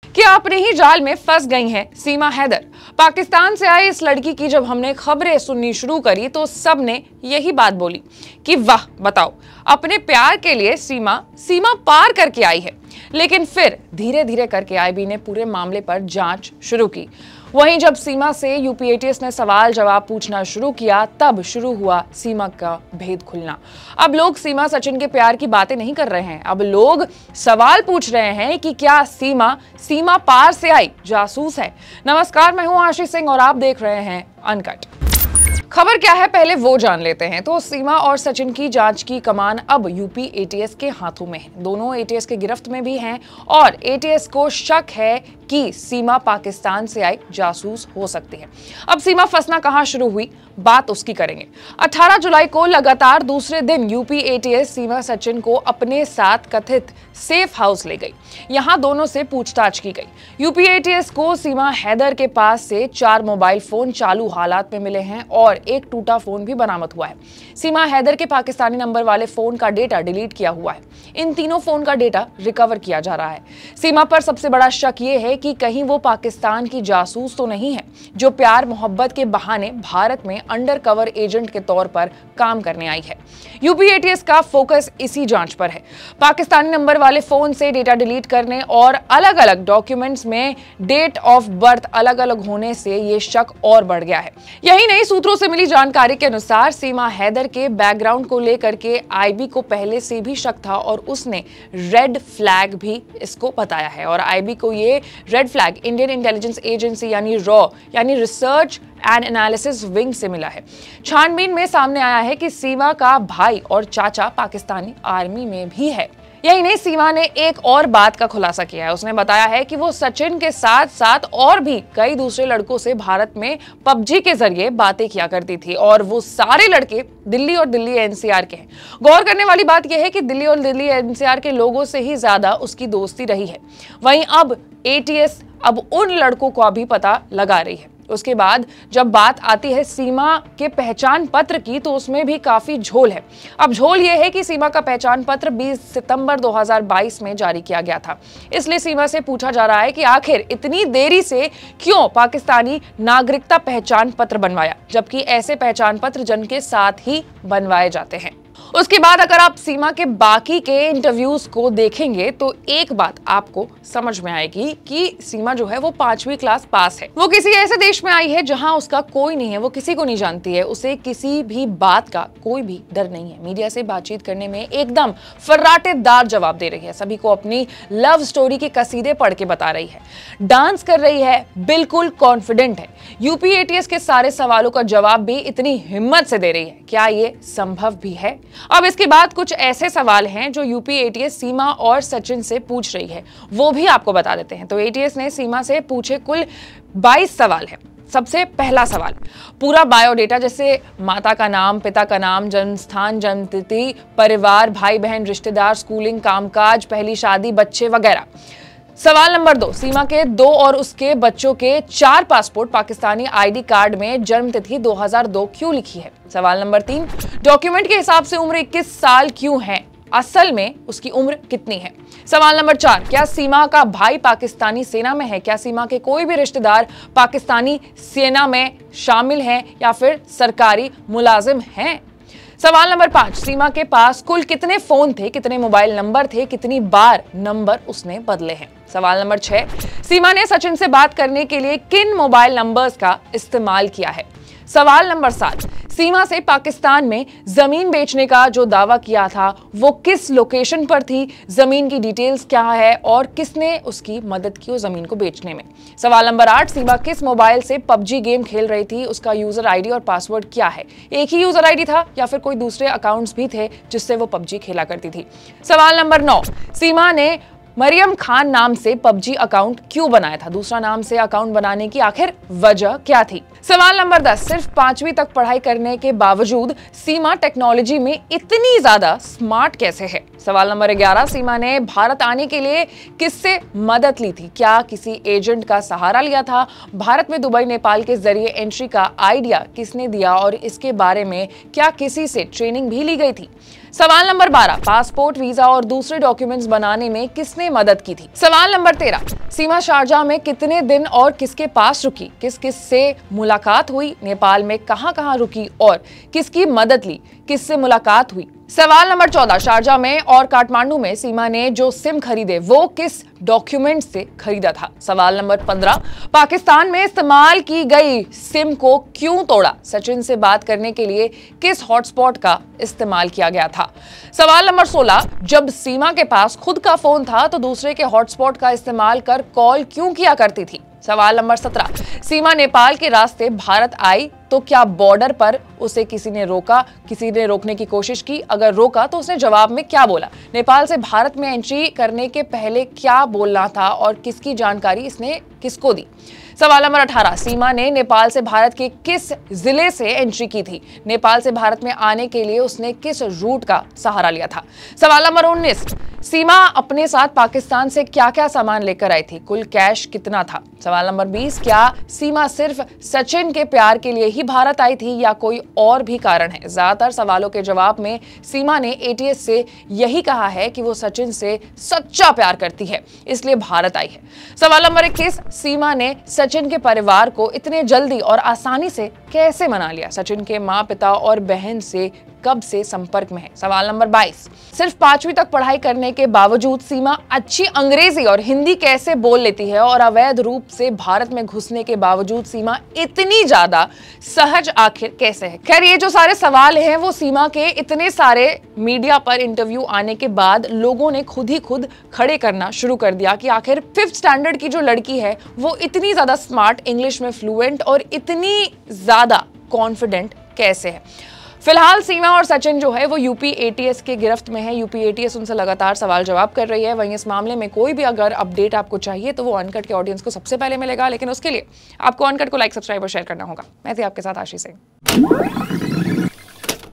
क्या अपने ही जाल में फंस गई हैं सीमा हैदर। पाकिस्तान से आई इस लड़की की जब हमने खबरें सुननी शुरू करी तो सबने यही बात बोली कि वाह बताओ, अपने प्यार के लिए सीमा पार करके आई है। लेकिन फिर धीरे धीरे करके आईबी ने पूरे मामले पर जांच शुरू की। वहीं जब सीमा से यूपी एटीएस ने सवाल जवाब पूछना शुरू किया तब शुरू हुआ सीमा का भेद खुलना। अब लोग सीमा सचिन के प्यार की बातें नहीं कर रहे हैं, अब लोग सवाल पूछ रहे हैं कि क्या सीमा पार से आई जासूस है। नमस्कार, मैं हूं आशीष सिंह और आप देख रहे हैं अनकट। खबर क्या है पहले वो जान लेते हैं। तो सीमा और सचिन की जांच की कमान अब यूपी एटीएस के हाथों में है। दोनों एटीएस के गिरफ्त में भी हैं और एटीएस को शक है कि सीमा पाकिस्तान से आई जासूस हो सकती है। अब सीमा फंसना कहां शुरू हुई, बात उसकी करेंगे। 18 जुलाई को लगातार दूसरे दिन यूपी एटीएस सीमा सचिन को अपने साथ कथित सेफ हाउस ले गई। यहां दोनों से पूछताछ की गई। यूपी एटीएस को सीमा हैदर के पास से 4 मोबाइल फोन चालू हालात में मिले हैं और एक टूटा फोन भी बरामद हुआ है। सीमा हैदर के पाकिस्तानी नंबर वाले फोन का डेटा डिलीट किया हुआ है। इन तीनों फोन का डेटा रिकवर किया जा रहा है। सीमा पर सबसे बड़ा शक ये है कि कहीं वो पाकिस्तान की जासूस तो नहीं है जो प्यार मोहब्बत के बहाने भारत में अंडर कवर एजेंट के तौर पर काम करने आई है। यूपी एटीएस का फोकस इसी जांच पर है। पाकिस्तानी नंबर वाले फोन से डेटा डिलीट करने और अलग अलग डॉक्यूमेंट्स में डेट ऑफ बर्थ अलग अलग होने से ये शक और बढ़ गया है। यही नहीं, सूत्रों से मिली जानकारी के अनुसार सीमा हैदर के बैकग्राउंड को लेकर के आईबी को पहले से भी शक था और उसने रेड फ्लैग भी इसको बताया है। और आईबी को ये red flag Indian intelligence agency यानी रॉ यानी रिसर्च एंड एनालिसिस विंग से मिला है। छानबीन में सामने आया है कि सीमा का भाई और चाचा पाकिस्तानी आर्मी में भी है। यही नहीं, सीमा ने एक और बात का खुलासा किया है। उसने बताया है कि वो सचिन के साथ साथ और भी कई दूसरे लड़कों से भारत में पबजी के जरिए बातें किया करती थी और वो सारे लड़के दिल्ली और दिल्ली एनसीआर के हैं। गौर करने वाली बात यह है कि दिल्ली और दिल्ली एनसीआर के लोगों से ही ज्यादा उसकी दोस्ती रही है। वहीं अब एटीएस उन लड़कों का भी पता लगा रही है। उसके बाद जब बात आती है सीमा के पहचान पत्र की तो उसमें भी काफी झोल है। अब झोल यह है कि सीमा का पहचान पत्र 20 सितंबर 2022 में जारी किया गया था। इसलिए सीमा से पूछा जा रहा है कि आखिर इतनी देरी से क्यों पाकिस्तानी नागरिकता पहचान पत्र बनवाया, जबकि ऐसे पहचान पत्र जन के साथ ही बनवाए जाते हैं। उसके बाद अगर आप सीमा के बाकी के इंटरव्यूज को देखेंगे तो एक बात आपको समझ में आएगी कि सीमा जो है वो 5वीं क्लास पास है। वो किसी ऐसे देश में आई है जहां उसका कोई नहीं है, वो किसी को नहीं जानती है, उसे किसी भी बात का कोई भी डर नहीं है। मीडिया से बातचीत करने में एकदम फर्राटेदार जवाब दे रही है, सभी को अपनी लव स्टोरी के कसीदे पढ़ के बता रही है, डांस कर रही है, बिल्कुल कॉन्फिडेंट है। यूपी एटीएस के सारे सवालों का जवाब भी इतनी हिम्मत से दे रही है। क्या ये संभव भी है? अब इसके बाद कुछ ऐसे सवाल हैं जो यूपी एटीएस सीमा और सचिन से पूछ रही है, वो भी आपको बता देते हैं। तो एटीएस ने सीमा से पूछे कुल 22 सवाल हैं। सबसे पहला सवाल, पूरा बायोडेटा जैसे माता का नाम, पिता का नाम, जन्म स्थान, जन्म तिथि, परिवार, भाई बहन, रिश्तेदार, स्कूलिंग, कामकाज, पहली शादी, बच्चे वगैरह। सवाल नंबर 2, सीमा के 2 और उसके बच्चों के 4 पासपोर्ट पाकिस्तानी आईडी कार्ड में जन्म तिथि 2002 क्यों लिखी है। सवाल नंबर 3, डॉक्यूमेंट के हिसाब से उम्र 21 साल क्यों है, असल में उसकी उम्र कितनी है। सवाल नंबर 4, क्या सीमा का भाई पाकिस्तानी सेना में है, क्या सीमा के कोई भी रिश्तेदार पाकिस्तानी सेना में शामिल हैं या फिर सरकारी मुलाजिम हैं। सवाल नंबर 5, सीमा के पास कुल कितने फोन थे, कितने मोबाइल नंबर थे, कितनी बार नंबर उसने बदले हैं। सवाल नंबर 6, सीमा ने सचिन से बात करने के लिए किन मोबाइल नंबर्स का इस्तेमाल किया है। सवाल नंबर 7, सीमा से पाकिस्तान में जमीन बेचने का जो दावा किया था वो किस लोकेशन पर थी, जमीन की डिटेल्स क्या है और किसने उसकी मदद की उस जमीन को बेचने में। सवाल नंबर 8, सीमा किस मोबाइल से पबजी गेम खेल रही थी, उसका यूजर आईडी और पासवर्ड क्या है, एक ही यूजर आईडी था या फिर कोई दूसरे अकाउंट्स भी थे जिससे वो पबजी खेला करती थी। सवाल नंबर 9, सीमा ने मरियम खान नाम से पबजी अकाउंट क्यों बनाया था, दूसरा नाम से अकाउंट बनाने की आखिर वजह क्या थी। सवाल नंबर 10, सिर्फ 5वीं तक पढ़ाई करने के बावजूद सीमा टेक्नोलॉजी में इतनी ज्यादा स्मार्ट कैसे है। सवाल नंबर 11, सीमा ने भारत आने के लिए किससे मदद ली थी, क्या किसी एजेंट का सहारा लिया था, भारत में दुबई नेपाल के जरिए एंट्री का आइडिया किसने दिया और इसके बारे में क्या किसी से ट्रेनिंग भी ली गई थी। सवाल नंबर 12, पासपोर्ट, वीजा और दूसरे डॉक्यूमेंट्स बनाने में किसने मदद की थी? सवाल नंबर 13, सीमा शारजाह में कितने दिन और किसके पास रुकी? किस किस से मुलाकात हुई? नेपाल में कहां कहां रुकी और किसकी मदद ली? किससे मुलाकात हुई? सवाल नंबर 14, शारजाह में और काठमांडू में सीमा ने जो सिम खरीदे वो किस डॉक्यूमेंट से खरीदा था? सवाल नंबर 15, पाकिस्तान में इस्तेमाल की गई सिम को क्यों तोड़ा? सचिन से बात करने के लिए किस हॉटस्पॉट का इस्तेमाल किया गया था? सवाल नंबर 16, जब सीमा के पास खुद का फोन था तो दूसरे के हॉटस्पॉट का इस्तेमाल कर कॉल क्यों किया करती थी? सवाल नंबर 17, सीमा नेपाल के रास्ते भारत आई तो क्या बॉर्डर पर उसे किसी ने रोका? किसी ने रोकने की कोशिश की? अगर रोका तो उसने जवाब में क्या बोला? नेपाल से भारत में एंट्री करने के पहले क्या बोलना था और किसकी जानकारी इसने किसको दी? सवाल नंबर 18, सीमा ने नेपाल से भारत के किस जिले से एंट्री की थी? नेपाल से भारत में आने के लिए उसने किस रूट का सहारा लिया था? सवाल नंबर 19, सीमा अपने साथ पाकिस्तान से क्या क्या सामान लेकर आई थी? कुल कैश कितना था? सवाल नंबर 20, क्या सीमा सिर्फ सचिन के प्यार के लिए ही भारत आई थी या कोई और भी कारण है? ज्यादातर सवालों के जवाब में सीमा ने एटीएस से यही कहा है कि वो सचिन से सच्चा प्यार करती है, इसलिए भारत आई है। सवाल नंबर 21, सीमा ने सचिन के परिवार को इतने जल्दी और आसानी से कैसे मना लिया? सचिन के माँ, पिता और बहन से कब से संपर्क में है? सवाल नंबर 22, सिर्फ 5वीं तक पढ़ाई करने के बावजूद सीमा अच्छी अंग्रेजी और हिंदी कैसे बोल लेती है और अवैध रूप से भारत में घुसने के बावजूद सीमा इतनी ज्यादा सहज आखिर कैसे है? खैर, ये जो सारे सवाल हैं वो सीमा के इतने सारे मीडिया पर इंटरव्यू आने के बाद लोगों ने खुद ही खुद खड़े करना शुरू कर दिया कि आखिर 5th स्टैंडर्ड की जो लड़की है वो इतनी ज्यादा स्मार्ट, इंग्लिश में फ्लुएंट और इतनी ज्यादा कॉन्फिडेंट कैसे है। फिलहाल सीमा और सचिन जो है वो यूपी एटीएस के गिरफ्त में है। यूपी एटीएस उनसे लगातार सवाल जवाब कर रही है। वहीं इस मामले में कोई भी अगर अपडेट आपको चाहिए तो वो अनकट के ऑडियंस को सबसे पहले मिलेगा, लेकिन उसके लिए आपको अनकट को लाइक, सब्सक्राइब और शेयर करना होगा। मैं थी आपके साथ आशीष सिंह।